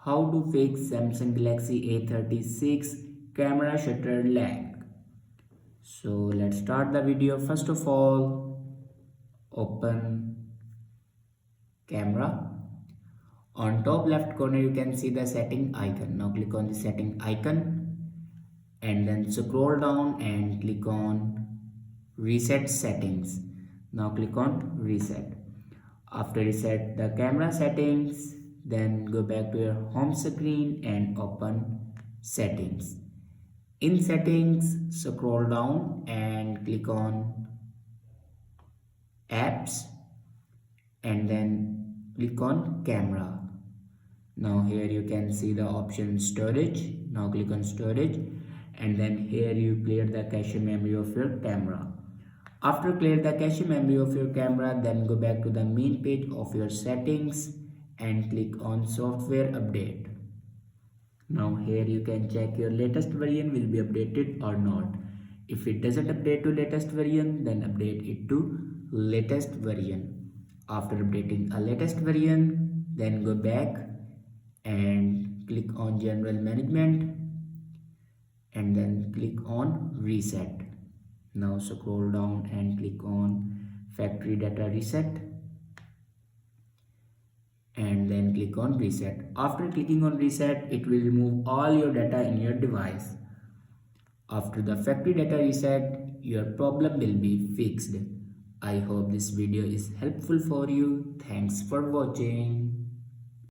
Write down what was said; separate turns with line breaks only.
How to fix Samsung Galaxy A36 camera shutter lag. So let's start the video. First of all, open camera. On top left corner you can see the setting icon. Now click on the setting icon and then scroll down and click on reset settings. Now click on reset. After reset the camera settings, then go back to your home screen and open settings. In settings, scroll down and click on apps and then click on camera. Now here you can see the option storage. Now click on storage and then here you clear the cache memory of your camera. After clear the cache memory of your camera, then go back to the main page of your settings and click on software update. Now here you can check your latest version will be updated or not. If it doesn't update to latest version, then update it to latest version. After updating a latest version, then go back and click on general management and then click on reset. Now scroll down and click on factory data reset and then click on reset. After clicking on reset, it will remove all your data in your device. After the factory data reset, your problem will be fixed. I hope this video is helpful for you. Thanks for watching.